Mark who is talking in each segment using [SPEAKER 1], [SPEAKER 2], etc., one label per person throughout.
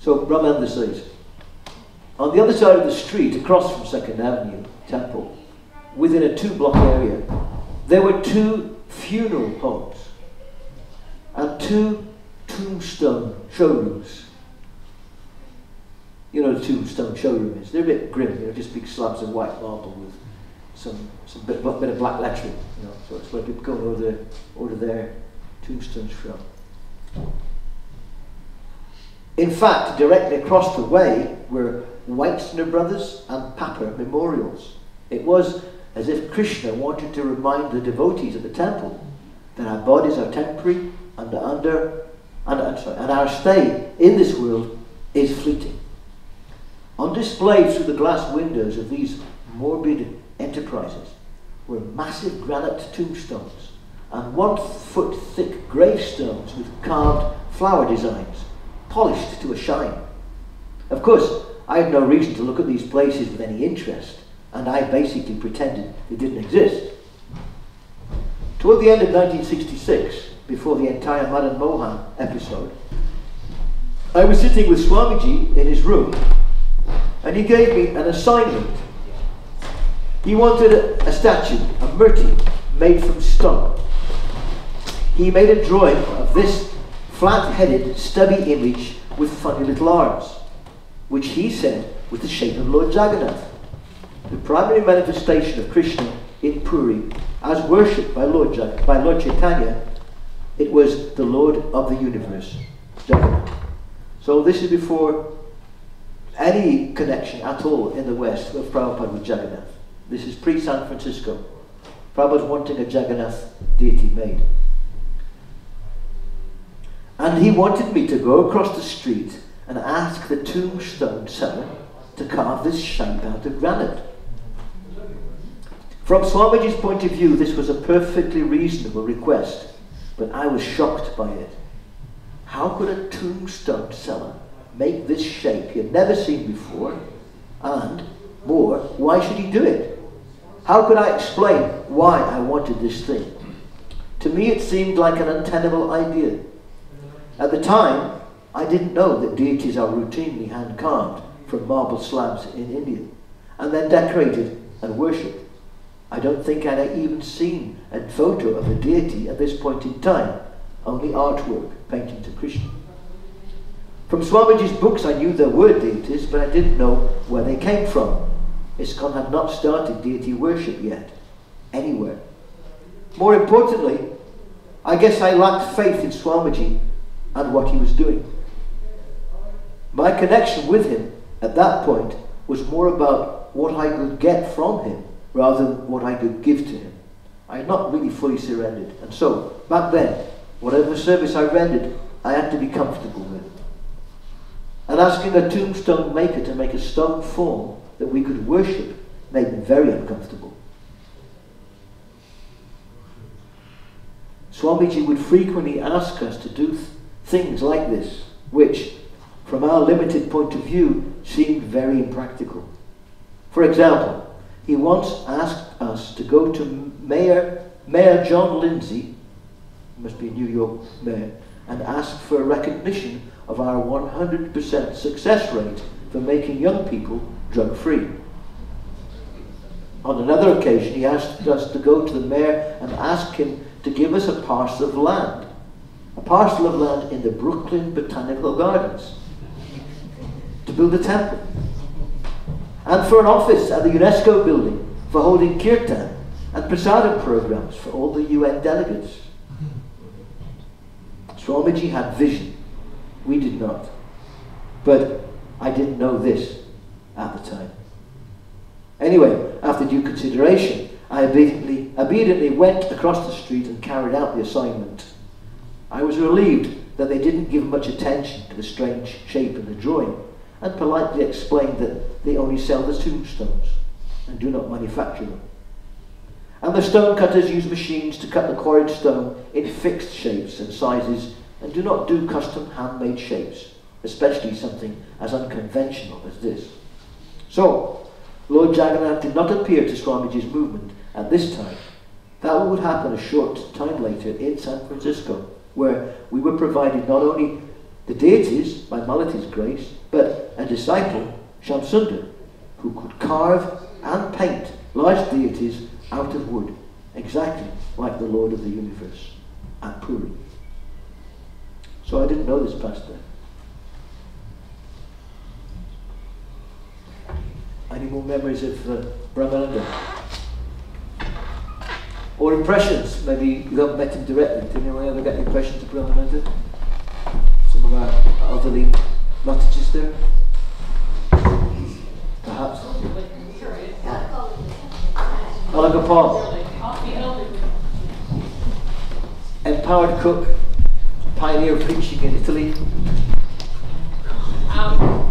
[SPEAKER 1] So Brahmananda says, on the other side of the street, across from 2nd Avenue Temple, within a 2-block area, there were 2 funeral homes and 2 tombstone showrooms. You know what a tombstone showroom is? They're a bit grim, you know, just big slabs of white marble with some bit of black lettering, you know. So it's where people go and order their tombstones from. In fact, directly across the way were Weitzner Brothers and Papa memorials. It was as if Krishna wanted to remind the devotees at the temple that our bodies are temporary and our stay in this world is fleeting. On display through the glass windows of these morbid enterprises were massive granite tombstones and 1-foot thick gravestones with carved flower designs, polished to a shine. Of course, I had no reason to look at these places with any interest, and I basically pretended they didn't exist. Toward the end of 1966, before the entire Madan Mohan episode, I was sitting with Swamiji in his room, and he gave me an assignment. He wanted a statue, a murti, made from stone. He made a drawing of this flat-headed, stubby image with funny little arms, which he said was the shape of Lord Jagannath, the primary manifestation of Krishna in Puri, as worshipped by Lord Chaitanya. It was the Lord of the universe, Jagannath. So this is before any connection at all in the West of Prabhupada with Jagannath. This is pre-San Francisco. Prabhupada wanting a Jagannath deity made. And he wanted me to go across the street and ask the tombstone seller to carve this shape out of granite. From Swamiji's point of view, this was a perfectly reasonable request, but I was shocked by it. How could a tombstone seller make this shape he had never seen before? And, more, why should he do it? How could I explain why I wanted this thing? To me it seemed like an untenable idea. At the time, I didn't know that deities are routinely hand-carved from marble slabs in India, and then decorated and worshipped. I don't think I'd even seen a photo of a deity at this point in time, only artwork painting to Krishna. From Swamiji's books I knew there were deities, but I didn't know where they came from. ISKCON had not started deity worship yet, anywhere. More importantly, I guess I lacked faith in Swamiji and what he was doing. My connection with him at that point was more about what I could get from him rather than what I could give to him. I had not really fully surrendered, and so back then, whatever service I rendered, I had to be comfortable with. And asking a tombstone maker to make a stone form that we could worship made me very uncomfortable. Swamiji would frequently ask us to do things like this, which, from our limited point of view, seemed very impractical. For example, he once asked us to go to Mayor John Lindsay, must be a New York mayor, and ask for a recognition of our 100% success rate for making young people drug-free. On another occasion, he asked us to go to the mayor and ask him to give us a parcel of land in the Brooklyn Botanical Gardens, to build a temple, and for an office at the UNESCO building for holding kirtan and prasadam programs for all the UN delegates. Swamiji had vision. We did not. But I didn't know this at the time. Anyway, after due consideration, I obediently went across the street and carried out the assignment. I was relieved that they didn't give much attention to the strange shape of the drawing, and politely explained that they only sell the tombstones and do not manufacture them. And the stone cutters use machines to cut the quarried stone in fixed shapes and sizes, and do not do custom handmade shapes, especially something as unconventional as this. So, Lord Jagannath did not appear to Swamiji's movement at this time. That would happen a short time later in San Francisco, where we were provided not only The deities, by Malati's grace, but a disciple, Shamsundar, who could carve and paint large deities out of wood, exactly like the Lord of the Universe at Puri. So I didn't know this pastor. Any more memories of Brahmananda? Or impressions? Maybe you haven't met him directly. Did anyone ever get impressions of Brahmananda? Some of our elderly Mataji's there? Perhaps? Alagapal. Empowered cook, pioneer of preaching in Italy.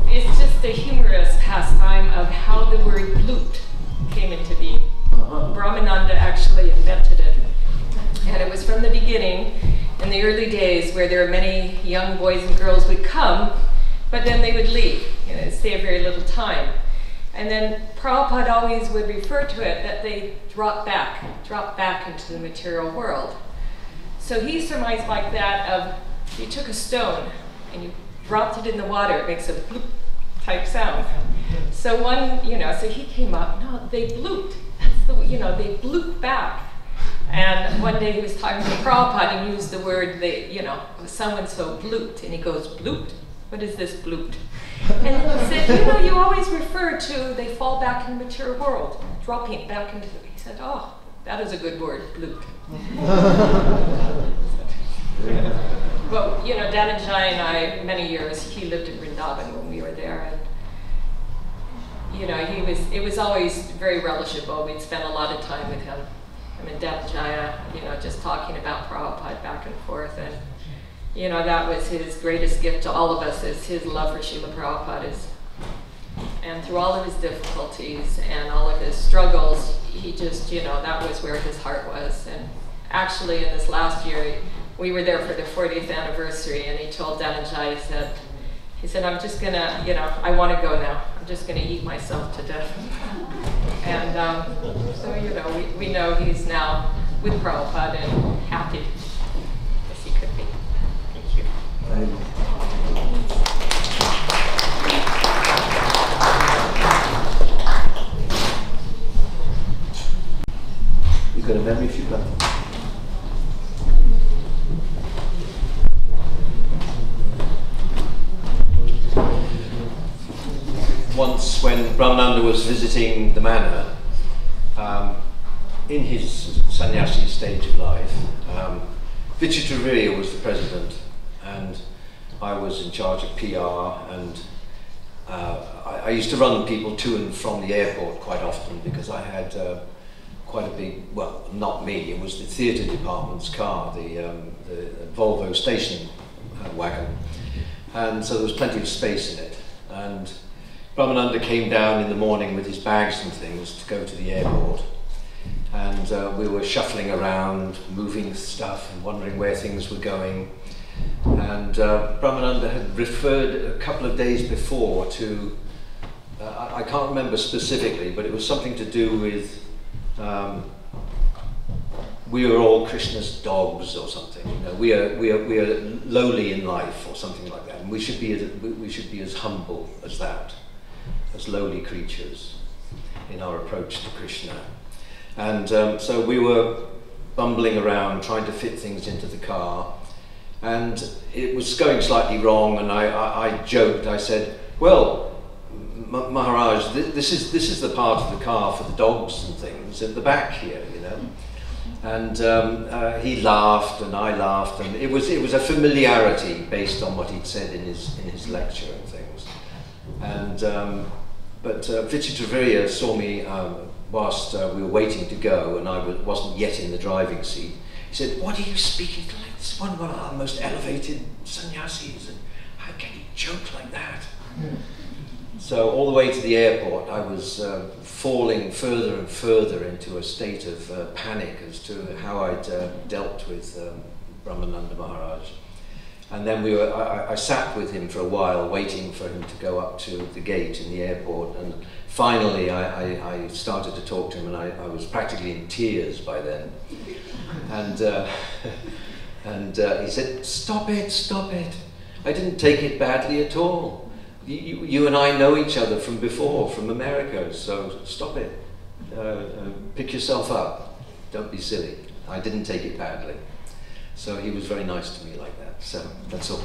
[SPEAKER 2] It's just a humorous pastime of how the word blut came into being. Brahmananda actually invented it. And it was from the beginning, in the early days, where there were many young boys and girls would come, but then they would leave, stay a very little time. And then Prabhupada always would refer to it that they drop back into the material world. So he surmised like that of, you took a stone and you dropped it in the water, it makes a bloop type sound. So so he came up, no, they blooped. That's the, they blooped back. And one day he was talking to Prabhupada and used the word, so-and-so blooped. And he goes, blooped? What is this blooped? And he said, you always refer to they fall back in the material world, dropping back into the, he said, oh, that is a good word, blooped. But, Dhananjay and I, many years, he lived in Vrindavan when we were there. And, it was always very relishable. We'd spend a lot of time with him. I mean, Dhananjaya, just talking about Prabhupada back and forth. And, that was his greatest gift to all of us, is his love for Srila Prabhupada. And through all of his difficulties and all of his struggles, he just, that was where his heart was. And actually, in this last year, we were there for the 40th anniversary, and he told Dhananjay, he said, I'm just gonna, I want to go now. I'm just gonna eat myself to death. And so, we know he's now with Prabhupada and happy as he could be. Thank you.
[SPEAKER 1] You've got a memory if you've got it.
[SPEAKER 3] Once when Brahmananda was visiting the manor, in his sannyasi stage of life, Vichitravirya was the president, and I was in charge of PR, and I used to run people to and from the airport quite often because I had quite a big, well, not me, it was the theatre department's car, the Volvo station wagon, and so there was plenty of space in it. And Brahmananda came down in the morning with his bags and things to go to the airport, and we were shuffling around, moving stuff and wondering where things were going. And Brahmananda had referred a couple of days before to, I can't remember specifically, but it was something to do with we are all Krishna's dogs or something. We are lowly in life or something like that, and we should be as humble as that, as lowly creatures in our approach to Krishna. And so we were bumbling around trying to fit things into the car, and it was going slightly wrong, and I joked, I said, well, Maharaj, this is the part of the car for the dogs and things at the back here, And he laughed and I laughed, and it was a familiarity based on what he'd said in his lecture and things. And but Vichitravirya saw me whilst we were waiting to go, and I wasn't yet in the driving seat. He said, "What are you speaking to like this one of our most elevated sannyasis? And how can you joke like that?" So all the way to the airport, I was falling further and further into a state of panic as to how I'd dealt with Brahmananda Maharaj. And then I sat with him for a while, waiting for him to go up to the gate in the airport. And finally, I started to talk to him, and I was practically in tears by then. And he said, "Stop it, stop it. I didn't take it badly at all. You and I know each other from before, from America, so stop it. Pick yourself up. Don't be silly. I didn't take it badly. So he was very nice to me like that. So that's all.